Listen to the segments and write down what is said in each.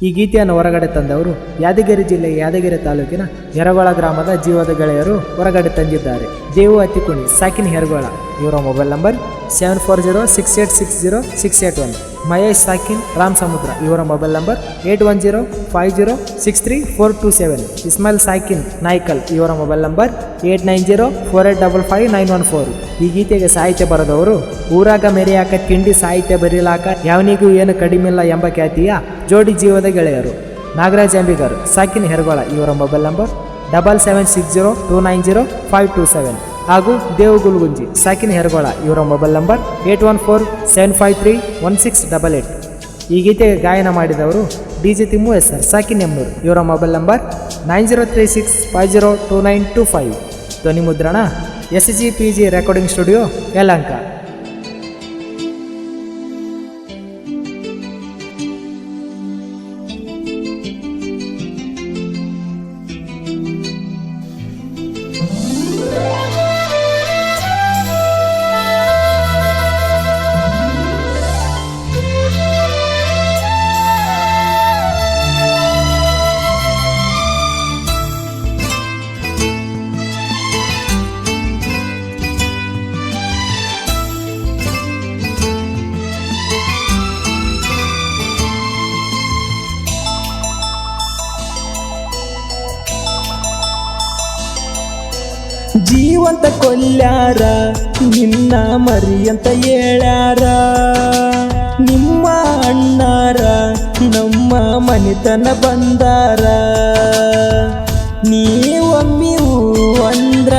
ಈ ಗೀತೆಯನ್ನು ಹೊರಗಡೆ ತಂದವರು ಯಾದಗಿರಿ ಜಿಲ್ಲೆಯ ಯಾದಗಿರಿ ತಾಲೂಕಿನ ಯರಗೋಳ ಗ್ರಾಮದ ಜೀವದ ಗೆಳೆಯರು ಹೊರಗಡೆ ತಂದಿದ್ದಾರೆ. ದೇವು ಅತ್ತಿಕುಣಿ ಸಾಕಿನ್ ಹೆರಗೋಳ, ಇವರ ಮೊಬೈಲ್ ನಂಬರ್ 7406860681. ಮಹೇಶ್ ಸಾಕಿನ್ ರಾಮ್ ಸಮುದ್ರ, ಇವರ ಮೊಬೈಲ್ ನಂಬರ್ 8105063427. ಇಸ್ಮಾಯಿಲ್ ಸಾಕಿನ್ ನಾಯ್ಕಲ್, ಇವರ ಮೊಬೈಲ್ ನಂಬರ್ 8904855914. ಈ ಗೀತೆಗೆ ಸಾಹಿತ್ಯ ಬರೆದವರು ಊರಾಗ ಮೆರಿಯಾಕ ತಿಂಡಿ ಸಾಹಿತ್ಯ ಬರೀಲಾಕ ಯಾವನಿಗೂ ಏನು ಕಡಿಮಿಲ್ಲ ಎಂಬ ಖ್ಯಾತಿಯ ಜೋಡಿ ಜೀವದ ಗೆಳೆಯರು. ನಾಗರಾಜ್ ಅಂಬಿಗರ್ ಸಾಕಿನ್ ಹೆರಗೋಳ, ಇವರ ಮೊಬೈಲ್ ನಂಬರ್ 7760290527. ಹಾಗೂ ದೇವು ಗುಲ್ಗುಂಜಿ ಸಾಕಿನ್ ಹೆರಗೋಳ, ಇವರ ಮೊಬೈಲ್ ನಂಬರ್ 8147531688. ಈ ಗೀತೆಗೆ ಗಾಯನ ಮಾಡಿದವರು DJ ತಿಮ್ಮು SR ಸಾಕಿನ್ ಎಮ್ನೂರು, ಇವರ ಮೊಬೈಲ್ ನಂಬರ್ 9036502925. ಧ್ವನಿ ಮುದ್ರಣ SGPG ರೆಕಾರ್ಡಿಂಗ್ ಸ್ಟುಡಿಯೋ ಯಲಹಂಕ. ಜೀವಂತ ಕೊಲ್ಯಾರ ನಿನ್ನ ಮರಿಯಂತ ಹೇಳ್ಯಾರ, ನಿಮ್ಮ ಅಣ್ಣಾರ ನಮ್ಮ ಮನಿತನ ಬಂದಾರ. ನೀವೊಮ್ಮಿ ಅಂದ್ರ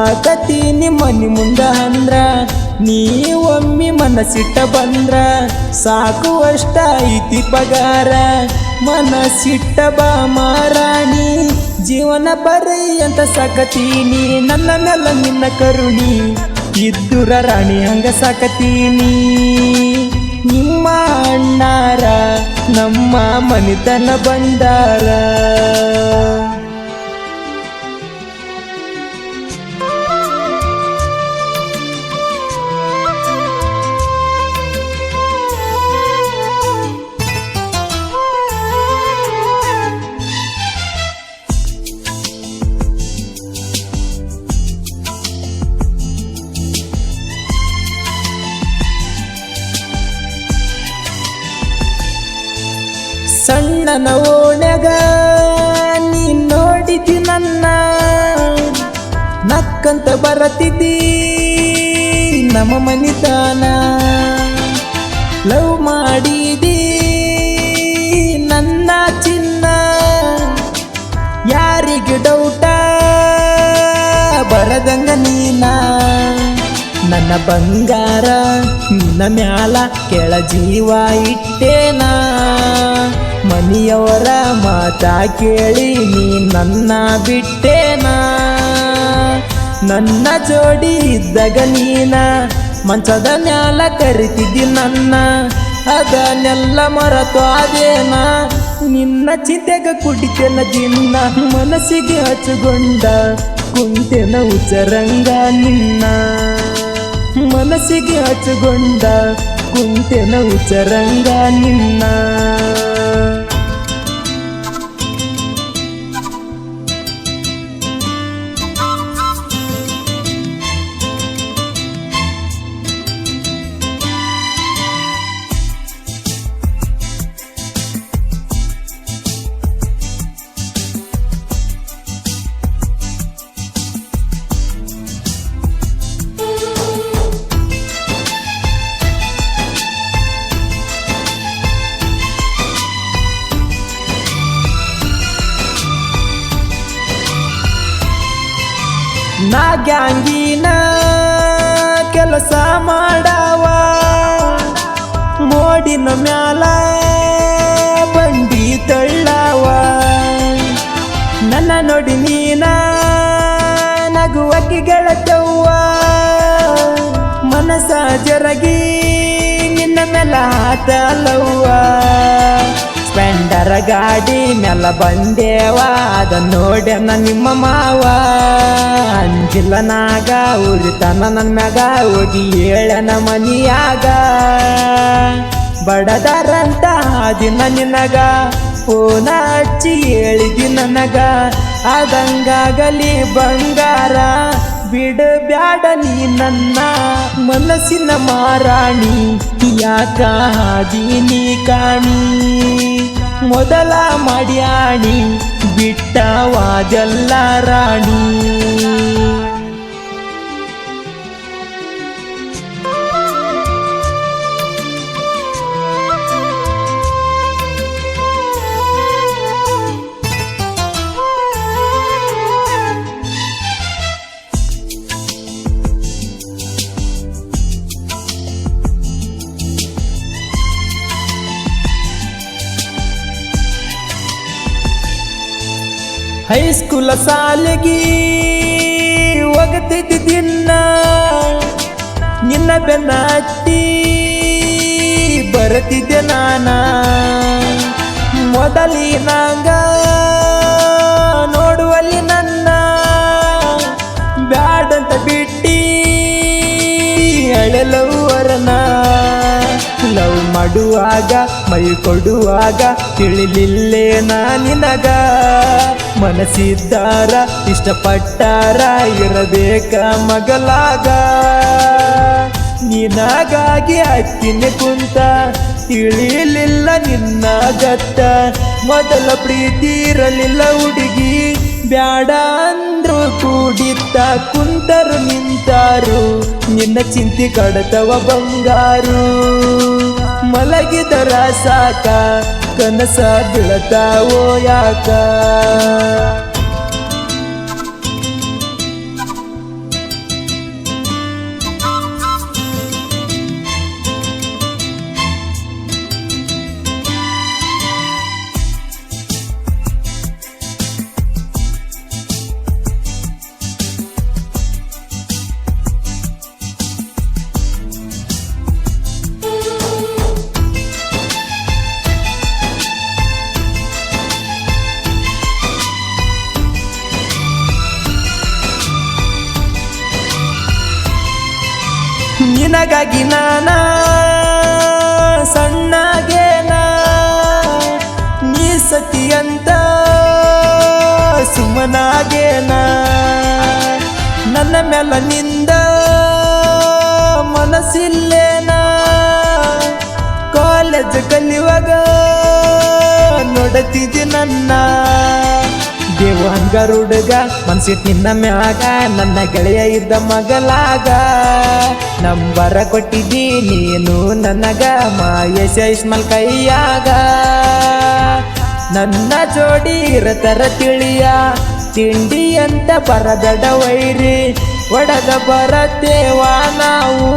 ಆಕತೀನಿ ಮನಿ ಮುಂದ ಅಂದ್ರ, ನೀವೊಮ್ಮಿ ಮನಸ್ಸಿಟ್ಟ ಬಂದ್ರ ಸಾಕುವಷ್ಟ ಐತಿ ಪಗಾರ. ಮನಸ್ಸಿಟ್ಟ ಬಾ ಮಾರಾಣಿ, ಜೀವನ ಬರೀ ಅಂತ ಸಾಕತೀನಿ. ನನ್ನ ಮೇಲೆ ನಿನ್ನ ಕರುಣಿ ಇದ್ದುರ ರಾಣಿ ಹಂಗ ಸಾಕತೀನಿ. ನಿಮ್ಮ ಅಣ್ಣಾರ ನಮ್ಮ ಮನಿತನ ಬಂದಾರ. ಸಣ್ಣನ ಓಣ್ಯಾಗ ನೀ ನೋಡಿದಿ ನನ್ನ, ನಕ್ಕಂತ ಬರತಿದ್ದಿ ನಮ್ಮ ಮನಿತಾನ. ಲವ್ ಮಾಡಿದಿ ನನ್ನ ಚಿನ್ನ, ಯಾರಿಗೆ ಡೌಟ ಬರದಂಗ ನೀನ. ನನ್ನ ಬಂಗಾರ ನಿನ್ನ ಮ್ಯಾಲ ಕೆಳ ಜೀವ ಇಟ್ಟೇನ, ಮನಿಯವರ ಮಾತಾ ಕೇಳಿ ನೀ ನನ್ನ ಬಿಟ್ಟೇನ. ನನ್ನ ಜೋಡಿ ಇದ್ದಾಗ ನೀನ ಮಂಚದ ಮ್ಯಾಲ ಕರಿತಿದ್ದಿ ನನ್ನ, ಅದನ್ನೆಲ್ಲ ಮರೆತು ಅದೇನ. ನಿನ್ನ ಚಿಂತೆಗ ಕುಡಿತೆನ ದಿನ, ಮನಸ್ಸಿಗೆ ಹಚ್ಚುಗೊಂಡ ಕುಂತೆನ ಉಚ್ಚರಂಗ ನಿನ್ನ. ಮನಸ್ಸಿಗೆ ಹಚ್ಚುಗೊಂಡ ಕುಂತೆನ ಉಚ್ಚರಂಗ ನಿನ್ನ. ನಾ ಗ್ಯಾಂಗಿನ ಕೆಲಸ ಮಾಡವ, ಮೋಡಿನ ಮ್ಯಾಲ ಬಂಡಿ ತಳ್ಳವ. ನನ್ನ ನೋಡಿ ನೀನ ನಗುವಕ್ಕೆ ಗೆಳತವ್ವ, ಮನಸ ಜರಗಿ ನಿನ್ನ ಮೇಲ ಹಾತಲವ್ವ. ಸ್ಪೆಂಡರ ಗಾಡಿ ಮ್ಯಾಲ ಬಂದೇವ, ಅದ ನೋಡ್ಯಾನ ನಿಮ್ಮ ಮಾವ. ಅಂಜಿಲ್ಲ ನಾಗ ಉರಿತನ ನನ್ನ ಮ್ಯಾಗ ಹೋಗಿ ಹೇಳನ ಮನಿಯಾಗ. ಬಡದಾರಂತ ದಿನ ನಿನಗ ಫೋನ ಹಚ್ಚಿ ಹೇಳಿದಿ ನನಗ ಆದಂಗಾಗಲಿ ಬಂಗಾರ ಬಿಡು ಬ್ಯಾಡ ನೀ ನನ್ನ ಮನಸ್ಸಿನ ಮಾರಾಣಿ ಯಾಕ ಹಾದೀನಿ ಕಾಣಿ ಮೊದಲ ಮಾಡ್ಯಾಣಿ ಬಿಟ್ಟವಾದೆಲ್ಲ ರಾಣಿ ಹೈಸ್ಕೂಲ ಸಾಲಿಗೆ ಹೋಗತಿದ್ದ ದಿನ ನಿನ್ನ ಬೆನ್ನ ಹತ್ತಿ ಬರ್ತಿದ್ದೆ ನಾನ ಮೊದಲಿನಾಗ ನೋಡುವಲ್ಲಿ ನನ್ನ ಬ್ಯಾಡಂತ ಬಿಟ್ಟಿ ಅಳೆಲವರನ ಲವ್ ಮಾಡುವಾಗ ಮೈ ಕೊಡುವಾಗ ತಿಳಿಲಿಲ್ಲೇ ನಿನಗ ಮನಸ್ಸಿದ್ದಾರ ಇಷ್ಟಪಟ್ಟಾರ ಇರಬೇಕ ಮಗಲಾಗ ನಿನಗಾಗಿ ಹತ್ತಿನ ಕುಂತ ತಿಳಿಲಿಲ್ಲ ನಿನ್ನ ಗತ್ತ ಮೊದಲ ಪ್ರೀತಿ ಇರಲಿಲ್ಲ ಹುಡುಗಿ ಬ್ಯಾಡ ಅಂದ್ರು ಕೂಡಿತ್ತ ಕುಂತರು ನಿಂತಾರು ನಿನ್ನ ಚಿಂತೆ ಕಡತವ ಬಂಗಾರು ಮಲಗಿದರ ಸಾಕ ಕನಸ ಬೀಳತಾವೋ ಯಾಕ ನಿನಗಾಗಿ ನಾನ ಸಣ್ಣಗೇನ ನೀ ಸತಿಯಂತ ಸುಮ್ಮನಾಗೇನ ನನ್ನ ಮೇಲ ನಿಂದ ಮನಸ್ಸಿಲ್ಲೇನ ಕಾಲೇಜ್ ಕಲಿಯುವಾಗ ನೋಡತಿದ್ದಿ ನನ್ನ ದೇವಂಗರ ಹುಡುಗ ಮನ್ಸಿಟ್ ನಿನ್ನ ಮ್ಯಾಗ ನನ್ನ ಗೆಳೆಯ ಇದ್ದ ಮಗಲಾಗ ನಂಬರ ಕೊಟ್ಟಿದ್ದಿ ನೀನು ನನಗ ಮಾಯೇಶ ಇಸ್ಮಾಲ್ ಕೈಯಾಗ ನನ್ನ ಜೋಡಿ ಇರತರ ತಿಳಿಯ ತಿಂಡಿ ಅಂತ ಬರದಡ ವೈರಿ ಒಡದ ಬರತೇವ ನಾವು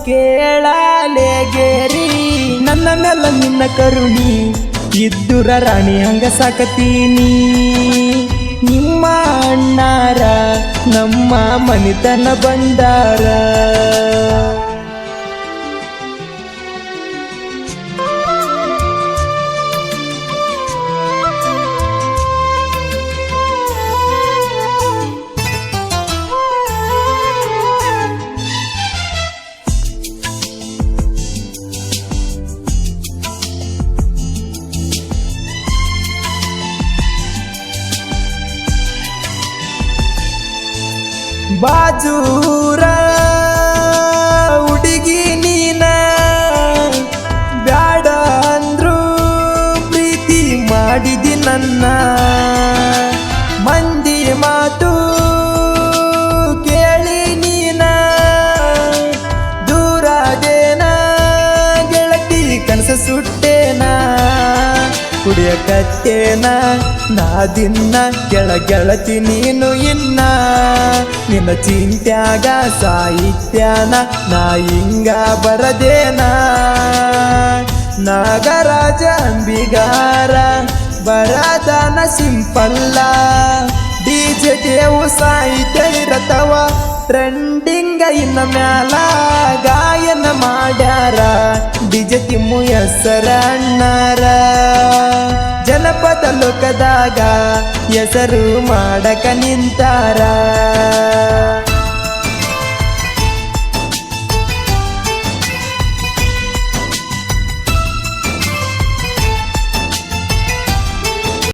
ಕೇಳಲೇಗೇರಿ ನನ್ನ ಮೇಲ ನಿನ್ನ ಕರುಣಿ ಇದ್ದುರ ರಾಣಿ ಹಂಗ ಸಾಕತೀನಿ ನಿಮ್ಮ ಅಣ್ಣಾರ ನಮ್ಮ ಮನಿತನ ಬಂದಾರ ಬಾಜೂರ ಹುಡುಗಿ ನೀನ ಬ್ಯಾಡ ಅಂದ್ರು ಪ್ರೀತಿ ಮಾಡಿದಿ ನನ್ನ ಮಂದಿ ಮಾತು ಕೇಳಿ ನೀನ ದೂರಾದೇನ ಗೆಳತಿ ಕನಸ ಸುಟ್ಟೇನ ಕುಡಿಯಕತ್ತೇನ ನಾ ದಿನ ಗೆಳತಿ ನೀನು ಇನ್ನ ನಿನ್ನ ಚಿಂತ್ಯಾಗ ಸಾಹಿತ್ಯನ ನಾ ಹಿಂಗ ಬರದೇನ ನಾಗರಾಜ ಅಂಬಿಗಾರ ಬರದಾನ ಸಿಂಪಲ್ಲ ಡಿಜೆ ದೇವು ಸಾಹಿತ್ಯ ಇರತವ ಟ್ರೆಂಡಿಂಗ ಇನ್ನ ಮ್ಯಾಲ ಗಾಯನ ಮಾಡ್ಯಾರ ಡಿಜೆ ತಿಮ್ಮು ಹೆಸರ ಅಣ್ಣಾರ ಜನಪದ ಲೋಕದಾಗ ಹೆಸರು ಮಾಡಕ ನಿಂತಾರ